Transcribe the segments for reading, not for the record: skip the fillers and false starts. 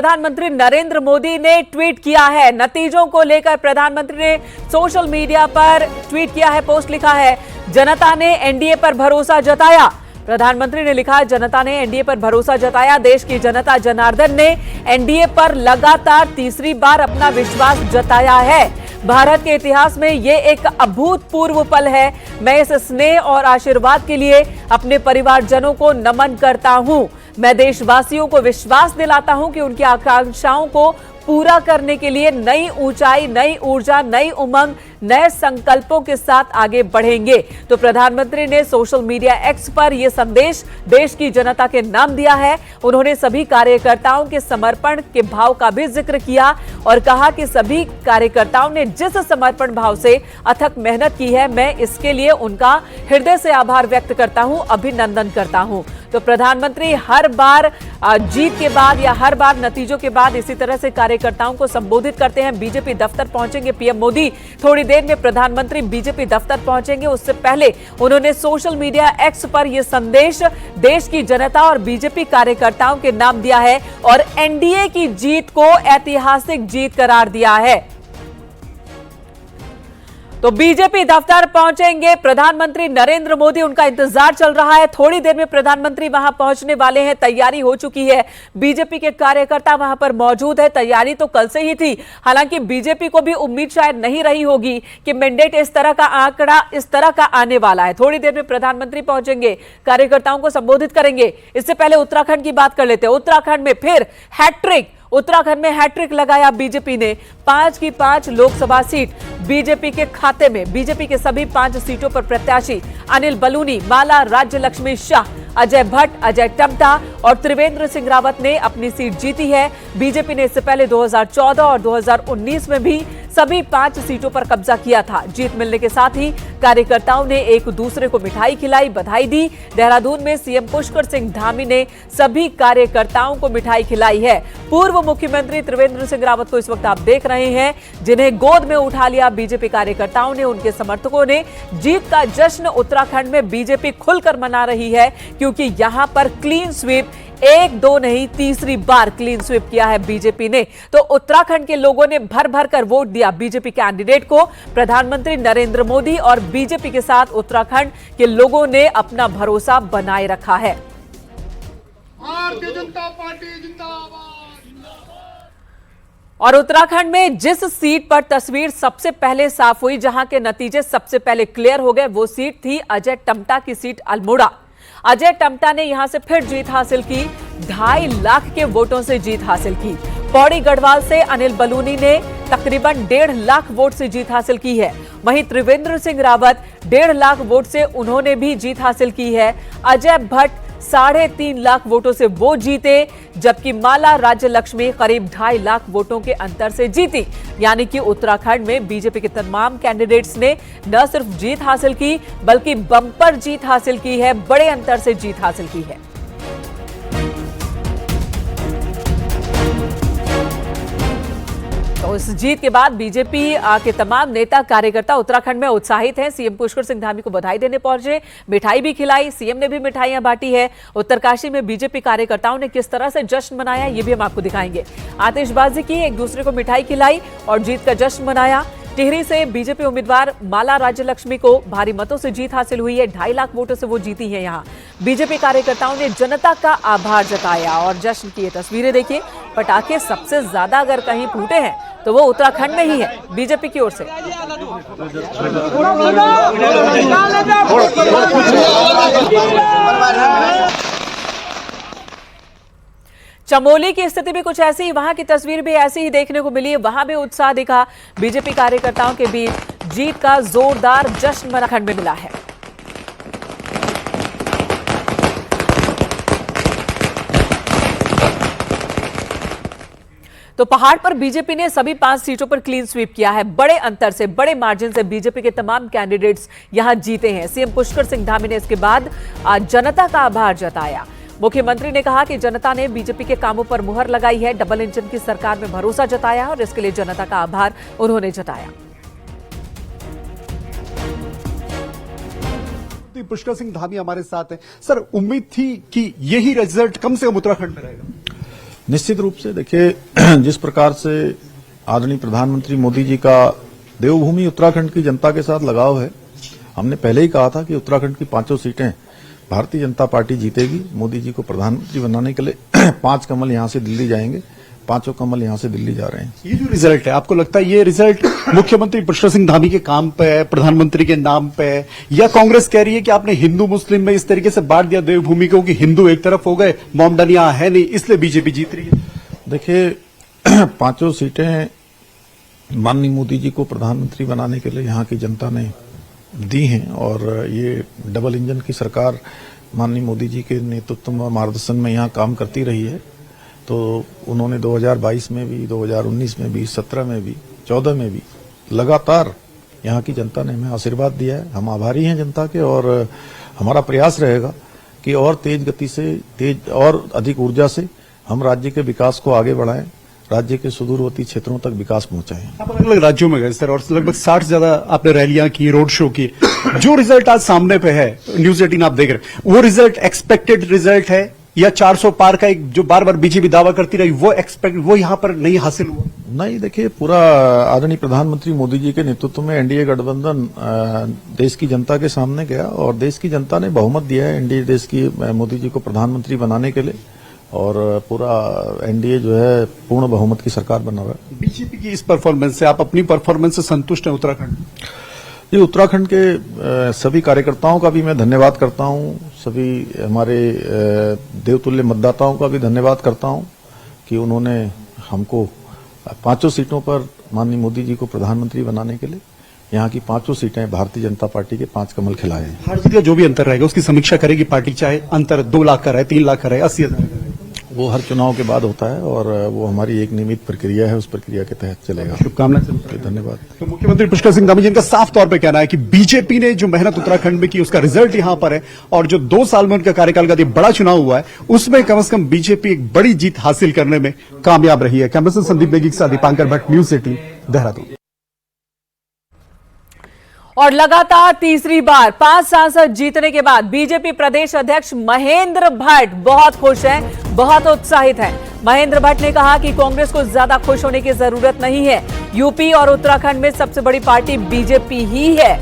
प्रधानमंत्री नरेंद्र मोदी ने ट्वीट किया है। नतीजों को लेकर प्रधानमंत्री ने सोशल मीडिया पर ट्वीट किया है, पोस्ट लिखा है, जनता ने एनडीए पर भरोसा जताया। प्रधानमंत्री ने लिखा, जनता ने एनडीए पर भरोसा जताया। देश की जनता जनार्दन ने एनडीए पर लगातार तीसरी बार अपना विश्वास जताया है। भारत के इतिहास में यह एक अभूतपूर्व पल है। मैं इस स्नेह और आशीर्वाद के लिए अपने परिवारजनों को नमन करता हूं। मैं देशवासियों को विश्वास दिलाता हूं कि उनकी आकांक्षाओं को पूरा करने के लिए नई ऊंचाई, नई ऊर्जा, नई उमंग, नए संकल्पों के साथ आगे बढ़ेंगे। तो प्रधानमंत्री ने सोशल मीडिया एक्स पर यह संदेश देश की जनता के नाम दिया है। उन्होंने सभी कार्यकर्ताओं के समर्पण के भाव का भी जिक्र किया और कहा कि सभी कार्यकर्ताओं ने जिस समर्पण भाव से अथक मेहनत की है, मैं इसके लिए उनका हृदय से आभार व्यक्त करता हूं, अभिनंदन करता हूं। तो प्रधानमंत्री हर बार जीत के बाद या हर बार नतीजों के बाद इसी तरह से कार्यकर्ताओं को संबोधित करते हैं। बीजेपी दफ्तर पहुंचेंगे पीएम मोदी, थोड़ी देर में प्रधानमंत्री बीजेपी दफ्तर पहुंचेंगे। उससे पहले उन्होंने सोशल मीडिया एक्स पर यह संदेश देश की जनता और बीजेपी कार्यकर्ताओं के नाम दिया है और एनडीए की जीत को ऐतिहासिक जीत करार दिया है। तो बीजेपी दफ्तर पहुंचेंगे प्रधानमंत्री नरेंद्र मोदी, उनका इंतजार चल रहा है। थोड़ी देर में प्रधानमंत्री वहां पहुंचने वाले हैं, तैयारी हो चुकी है। बीजेपी के कार्यकर्ता वहां पर मौजूद है। तैयारी तो कल से ही थी। हालांकि बीजेपी को भी उम्मीद शायद नहीं रही होगी कि मैंडेट इस तरह का आंकड़ा इस तरह का आने वाला है। थोड़ी देर में प्रधानमंत्री पहुंचेंगे, कार्यकर्ताओं को संबोधित करेंगे। इससे पहले उत्तराखंड की बात कर लेते हैं। उत्तराखंड में फिर हैट्रिक, उत्तराखंड में हैट्रिक लगाया बीजेपी ने। 5 की 5 लोकसभा सीट बीजेपी के खाते में। बीजेपी के सभी 5 सीटों पर प्रत्याशी अनिल बलूनी, माला राज्य लक्ष्मी शाह, अजय भट्ट, अजय टम्टा और त्रिवेंद्र सिंह रावत ने अपनी सीट जीती है। बीजेपी ने इससे पहले 2014 और 2019 में भी सभी 5 सीटों पर कब्जा किया था। जीत मिलने के साथ ही कार्यकर्ताओं ने एक दूसरे को मिठाई खिलाई, बधाई दी। देहरादून में सीएम पुष्कर सिंह धामी ने सभी कार्यकर्ताओं को मिठाई खिलाई है। पूर्व मुख्यमंत्री त्रिवेंद्र सिंह रावत को इस वक्त आप देख रहे हैं, जिन्हें गोद में उठा लिया बीजेपी कार्यकर्ताओं ने, उनके समर्थकों ने। जीत का जश्न उत्तराखंड में बीजेपी खुलकर मना रही है, क्योंकि यहां पर क्लीन स्वीप 1-2 नहीं, तीसरी बार क्लीन स्वीप किया है बीजेपी ने। तो उत्तराखंड के लोगों ने भर भर कर वोट दिया बीजेपी कैंडिडेट को। प्रधानमंत्री नरेंद्र मोदी और बीजेपी के साथ उत्तराखंड के लोगों ने अपना भरोसा बनाए रखा है। भारतीय जनता पार्टी जिंदाबाद। और उत्तराखंड में जिस सीट पर तस्वीर सबसे पहले साफ हुई, जहां के नतीजे सबसे पहले क्लियर हो गए, वो सीट थी अजय टम्टा की सीट अल्मोड़ा। अजय टम्टा ने यहां से फिर जीत हासिल की। 2.5 लाख के वोटों से जीत हासिल की। पौड़ी गढ़वाल से अनिल बलूनी ने तकरीबन 1.5 लाख वोट से जीत हासिल की है। वहीं त्रिवेंद्र सिंह रावत 1.5 लाख वोट से उन्होंने भी जीत हासिल की है। अजय भट्ट 3.5 लाख वोटों से वो जीते, जबकि माला राज्य लक्ष्मी करीब 2.5 लाख वोटों के अंतर से जीती। यानी कि उत्तराखंड में बीजेपी के तमाम कैंडिडेट्स ने न सिर्फ जीत हासिल की, बल्कि बम्पर जीत हासिल की है, बड़े अंतर से जीत हासिल की है। तो इस जीत के बाद बीजेपी के तमाम नेता कार्यकर्ता उत्तराखंड में उत्साहित हैं। सीएम पुष्कर सिंह धामी को बधाई देने पहुंचे, मिठाई भी खिलाई। सीएम ने भी मिठाइयां बांटी है। उत्तरकाशी में बीजेपी कार्यकर्ताओं ने किस तरह से जश्न मनाया, ये भी हम आपको दिखाएंगे। आतिशबाजी की, एक दूसरे को मिठाई खिलाई और जीत का जश्न मनाया। टिहरी से बीजेपी उम्मीदवार माला राज्य लक्ष्मी को भारी मतों से जीत हासिल हुई है। 2.5 लाख वोटों से वो जीती है। यहाँ बीजेपी कार्यकर्ताओं ने जनता का आभार जताया और जश्न की ये तस्वीरें देखिए। पटाखे सबसे ज्यादा अगर कहीं फूटे हैं तो वो उत्तराखंड में ही है बीजेपी की ओर से। चमोली की स्थिति भी कुछ ऐसी ही, वहां की तस्वीर भी ऐसी ही देखने को मिली है। वहां भी उत्साह दिखा बीजेपी कार्यकर्ताओं के बीच। जीत का जोरदार जश्न उत्तराखंड में मिला है। तो पहाड़ पर बीजेपी ने सभी 5 सीटों पर क्लीन स्वीप किया है। बड़े अंतर से, बड़े मार्जिन से बीजेपी के तमाम कैंडिडेट्स यहां जीते हैं। सीएम पुष्कर सिंह धामी ने इसके बाद जनता का आभार जताया। मुख्यमंत्री ने कहा कि जनता ने बीजेपी के कामों पर मुहर लगाई है, डबल इंजन की सरकार में भरोसा जताया और इसके लिए जनता का आभार उन्होंने जताया। पुष्कर सिंह धामी हमारे साथ हैं। सर, उम्मीद थी कि यही रिजल्ट कम से कम उत्तराखंड में रहेगा? निश्चित रूप से देखिए, जिस प्रकार से आदरणीय प्रधानमंत्री मोदी जी का देवभूमि उत्तराखंड की जनता के साथ लगाव है, हमने पहले ही कहा था कि उत्तराखंड की 5 सीटें भारतीय जनता पार्टी जीतेगी। मोदी जी को प्रधानमंत्री बनाने के लिए 5 कमल यहां से दिल्ली जाएंगे, 5 कमल यहां से दिल्ली जा रहे हैं। ये जो रिजल्ट है, आपको लगता है ये रिजल्ट मुख्यमंत्री पुष्कर सिंह धामी के काम पे है, प्रधानमंत्री के नाम पे है, या कांग्रेस कह रही है कि आपने हिंदू मुस्लिम में इस तरीके से बांट दिया देवभूमि को कि हिंदू एक तरफ हो गए, मोमडन यहां है नहीं, इसलिए बीजेपी जीत रही है? देखिए, 5 सीटें माननीय मोदी जी को प्रधानमंत्री बनाने के लिए यहाँ की जनता ने दी हैं, और ये डबल इंजन की सरकार माननीय मोदी जी के नेतृत्व में मार्गदर्शन में यहाँ काम करती रही है। तो उन्होंने 2022 में भी, 2019 में भी, 17 में भी, 14 में भी लगातार यहाँ की जनता ने हमें आशीर्वाद दिया है। हम आभारी हैं जनता के, और हमारा प्रयास रहेगा कि और तेज गति से, तेज और अधिक ऊर्जा से हम राज्य के विकास को आगे बढ़ाएं, राज्य के सुदूरवर्ती क्षेत्रों तक विकास पहुंचाएं। आप अलग अलग राज्यों में गए सर, और लगभग 60 से ज्यादा आपने रैलियां की, रोड शो की। जो रिजल्ट आज सामने पे है, न्यूज 18 आप देख रहे हैं, वो रिजल्ट एक्सपेक्टेड रिजल्ट है, या 400 पार का एक जो बार बार बीजेपी दावा करती रही वो यहां पर नहीं हासिल हुआ? नहीं, देखिए, पूरा आदरणीय प्रधानमंत्री मोदी जी के नेतृत्व में एनडीए गठबंधन देश की जनता के सामने गया, और देश की जनता ने बहुमत दिया है एनडीए देश की मोदी जी को प्रधानमंत्री बनाने के लिए, और पूरा एनडीए जो है पूर्ण बहुमत की सरकार बना हुआ है। बीजेपी की इस परफॉर्मेंस से, आप अपनी परफॉर्मेंस से संतुष्ट हैं उत्तराखंड? ये उत्तराखंड के सभी कार्यकर्ताओं का भी मैं धन्यवाद करता हूं, सभी हमारे देवतुल्य मतदाताओं का भी धन्यवाद करता हूं कि उन्होंने हमको 5 सीटों पर माननीय मोदी जी को प्रधानमंत्री बनाने के लिए यहाँ की 5 सीटें भारतीय जनता पार्टी के 5 कमल खिलाए हैं। हर जीत का जो भी अंतर रहेगा उसकी समीक्षा करेगी पार्टी, चाहे अंतर 2 लाख का रहे, 3 लाख का रहे, 80,000 का रहे। वो हर चुनाव के बाद होता है, और वो हमारी एक नियमित प्रक्रिया है, उस प्रक्रिया के तहत चलेगा। शुभकामनाएं। धन्यवाद। तो मुख्यमंत्री पुष्कर सिंह धामी जी का साफ तौर पे कहना है कि बीजेपी ने जो मेहनत उत्तराखंड में की उसका रिजल्ट यहां पर है, और जो 2 साल में उनका कार्यकाल का बड़ा चुनाव हुआ है उसमें कम से कम बीजेपी एक बड़ी जीत हासिल करने में कामयाब रही है। कैमरा पर्सन संदीप नेगी के साथ दीपांकर भट्ट, न्यूज 18 देहरादून। और लगातार तीसरी बार 5 सांसद जीतने के बाद बीजेपी प्रदेश अध्यक्ष महेंद्र भट्ट बहुत खुश हैं, बहुत उत्साहित हैं। महेंद्र भट्ट ने कहा कि कांग्रेस को ज्यादा खुश होने की जरूरत नहीं है, यूपी और उत्तराखंड में सबसे बड़ी पार्टी बीजेपी ही है।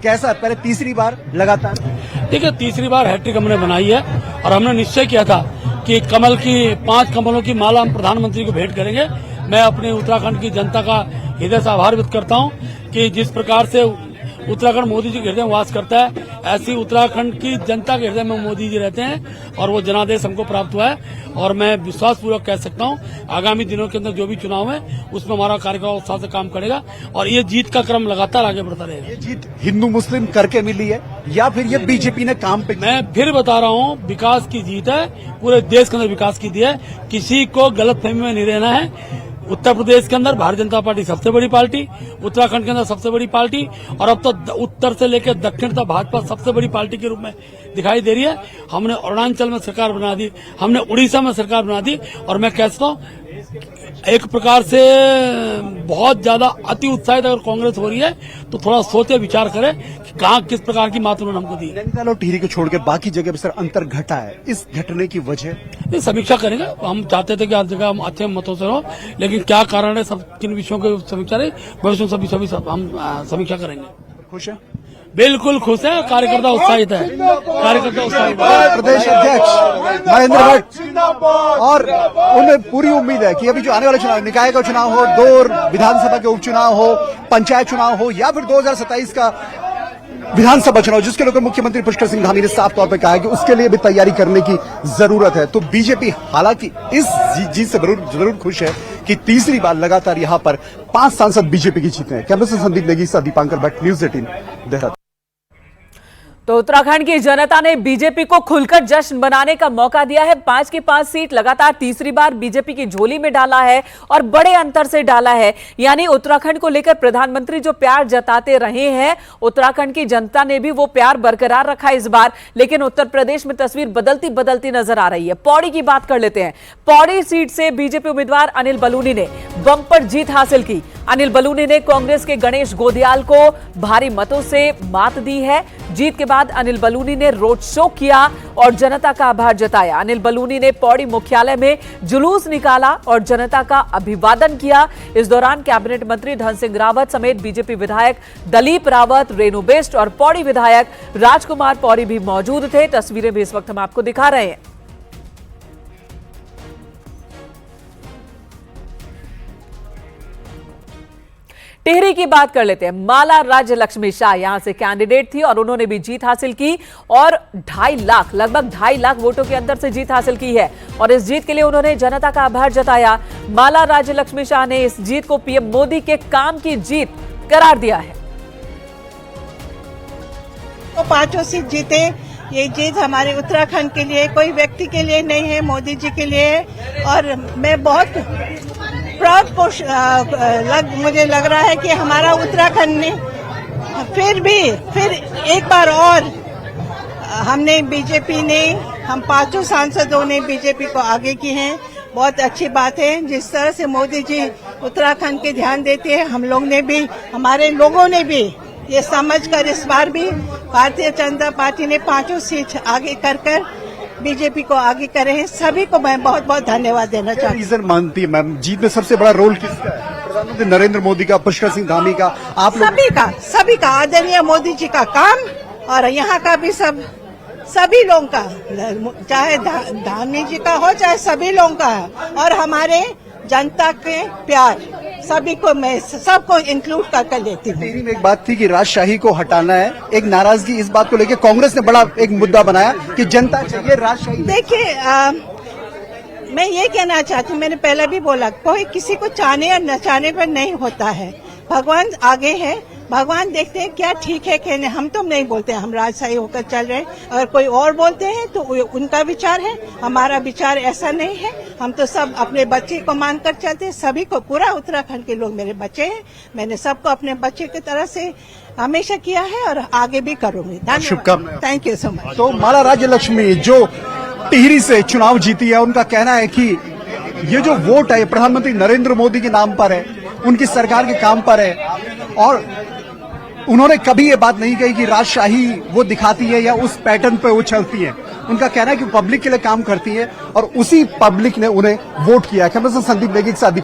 कैसा, पहले तीसरी बार लगातार? देखिए, तीसरी बार हैट्रिक हमने बनाई है, और हमने निश्चय किया था कि 5 कमलों की माला हम प्रधानमंत्री को भेंट करेंगे। मैं अपने उत्तराखंड की जनता का हृदय से आभार व्यक्त करता हूं कि जिस प्रकार से उत्तराखंड मोदी जी के हृदय में वास करता है, ऐसी उत्तराखंड की जनता के हृदय में मोदी जी रहते हैं, और वो जनादेश हमको प्राप्त हुआ है। और मैं विश्वास पूर्वक कह सकता हूं, आगामी दिनों के अंदर जो भी चुनाव है उसमें हमारा कार्यक्रम उत्साह से काम करेगा, और ये जीत का क्रम लगातार आगे बढ़ता रहेगा। ये जीत हिंदू मुस्लिम करके मिली है, या फिर ये बीजेपी ने काम पे? मैं फिर बता रहा हूं, विकास की जीत है, पूरे देश के अंदर विकास की दी है, किसी को गलतफहमी में नहीं रहना है। उत्तर प्रदेश के अंदर भारतीय जनता पार्टी सबसे बड़ी पार्टी, उत्तराखंड के अंदर सबसे बड़ी पार्टी, और अब तो उत्तर से लेकर दक्षिण तक भाजपा सबसे बड़ी पार्टी के रूप में दिखाई दे रही है। हमने अरुणाचल में सरकार बना दी, हमने उड़ीसा में सरकार बना दी, और मैं कहता हूँ एक प्रकार से बहुत ज्यादा अति उत्साहित अगर कांग्रेस हो रही है तो थोड़ा सोचे विचार करें कि कहाँ किस प्रकार की मात उन्होंने हमको दी। नैनीताल और टिहरी को छोड़कर बाकी जगह पर सर अंतर घटा है, इस घटने की वजह? ये समीक्षा करेंगे। हम चाहते थे कि हर जगह हम अच्छे मतों से रहो, लेकिन क्या कारण है, सब किन विषयों की समीक्षा रही, भविष्य सभी हम समीक्षा करेंगे। खुश है? बिल्कुल खुश है, कार्यकर्ता उत्साहित है, कार्यकर्ता उत्साहित है। प्रदेश अध्यक्ष महेंद्र भट्ट, और उन्हें पूरी उम्मीद है कि अभी जो आने वाले चुनाव, निकाय का चुनाव हो, 2 विधानसभा के उपचुनाव हो, पंचायत चुनाव हो, या फिर 2027 का विधानसभा चुनाव, जिसके लेकर मुख्यमंत्री पुष्कर सिंह धामी ने साफ तौर पर कहा है कि उसके लिए भी तैयारी करने की जरूरत है। तो बीजेपी हालांकि इस जीत से जरूर खुश है कि तीसरी बार लगातार यहां पर 5 सांसद बीजेपी की जीते हैं। कैमरा पर्सन संदीप नेगी के साथ दीपांकर भट्ट, न्यूज 18 देहरादून। तो उत्तराखंड की जनता ने बीजेपी को खुलकर जश्न मनाने का मौका दिया है। 5 की 5 सीट लगातार तीसरी बार बीजेपी की झोली में डाला है, और बड़े अंतर से डाला है। यानी उत्तराखंड को लेकर प्रधानमंत्री जो प्यार जताते रहे हैं, उत्तराखंड की जनता ने भी वो प्यार बरकरार रखा इस बार। लेकिन उत्तर प्रदेश में तस्वीर बदलती नजर आ रही है। पौड़ी की बात कर लेते हैं। पौड़ी सीट से बीजेपी उम्मीदवार अनिल बलूनी ने बंपर जीत हासिल की। अनिल बलूनी ने कांग्रेस के गणेश गोदियाल को भारी मतों से मात दी है। जीत के बाद अनिल बलूनी ने रोड शो किया और जनता का आभार जताया। अनिल बलूनी ने पौड़ी मुख्यालय में जुलूस निकाला और जनता का अभिवादन किया। इस दौरान कैबिनेट मंत्री धन सिंह रावत समेत बीजेपी विधायक दलीप रावत, रेणु बिष्ट और पौड़ी विधायक राजकुमार पौड़ी भी मौजूद थे। तस्वीरें भी इस वक्त हम आपको दिखा रहे हैं। टिहरी की बात कर लेते हैं। माला राज्य लक्ष्मी शाह यहां से कैंडिडेट थी और उन्होंने भी जीत हासिल की और 2.5 लाख, लगभग 2.5 लाख वोटों के अंदर से जीत हासिल की है और इस जीत के लिए उन्होंने जनता का आभार जताया। माला राज्य लक्ष्मी शाह ने इस जीत को पीएम मोदी के काम की जीत करार दिया है। तो 5 सीट जीते, ये जीत हमारे उत्तराखंड के लिए, कोई व्यक्ति के लिए नहीं है, मोदी जी के लिए है। और मैं बहुत प्राउड मुझे लग रहा है कि हमारा उत्तराखंड ने फिर एक बार और हमने बीजेपी ने, हम 5 सांसदों ने बीजेपी को आगे की हैं। बहुत अच्छी बात है जिस तरह से मोदी जी उत्तराखंड के ध्यान देते हैं। हम लोग ने भी, हमारे लोगों ने भी ये समझकर इस बार भी भारतीय जनता पार्टी ने 5 सीट आगे कर बीजेपी को आगे करे हैं। सभी को मैं बहुत बहुत धन्यवाद देना चाहती हूँ। रीजन मानती है मैम, जीत में सबसे बड़ा रोल किसका है? प्रधानमंत्री नरेंद्र मोदी का, पुष्कर सिंह धामी का, आप लोग? सभी का आदरणीय मोदी जी का काम और यहाँ का भी सभी लोगों का, चाहे धामी जी का हो चाहे सभी लोगों का है और हमारे जनता के प्यार, सभी को मैं सबको इंक्लूड करके लेती हूँ। टिहरी में एक बात थी कि राजशाही को हटाना है, एक नाराजगी इस बात को लेकर कांग्रेस ने बड़ा एक मुद्दा बनाया कि जनता चाहिए राजशाही। देखिए, मैं ये कहना चाहती हूँ, मैंने पहले भी बोला, कोई किसी को चाहने या न चाहने पर नहीं होता है। भगवान आगे है, भगवान देखते हैं क्या ठीक है क्या नहीं। हम तो नहीं बोलते, हम राजशाही होकर चल रहे हैं। अगर कोई और बोलते हैं तो उनका विचार है, हमारा विचार ऐसा नहीं है। हम तो सब अपने बच्चे को मानकर चलते हैं। सभी को, पूरा उत्तराखंड के लोग मेरे बच्चे हैं। मैंने सबको अपने बच्चे की तरह से हमेशा किया है और आगे भी करूंगी। धन्यवाद, थैंक यू सो मच। तो माला राज्य लक्ष्मी जो टिहरी से चुनाव जीती है, उनका कहना है कि ये जो वोट है प्रधानमंत्री नरेंद्र मोदी के नाम पर है, उनकी सरकार के काम पर है और उन्होंने कभी ये बात नहीं कही कि राजशाही वो दिखाती है या उस पैटर्न पे वो चलती है। उनका कहना है कि पब्लिक के लिए काम करती है और उसी पब्लिक ने उन्हें वोट किया है। कैमरा पर्सन संदीप नेगी के साथ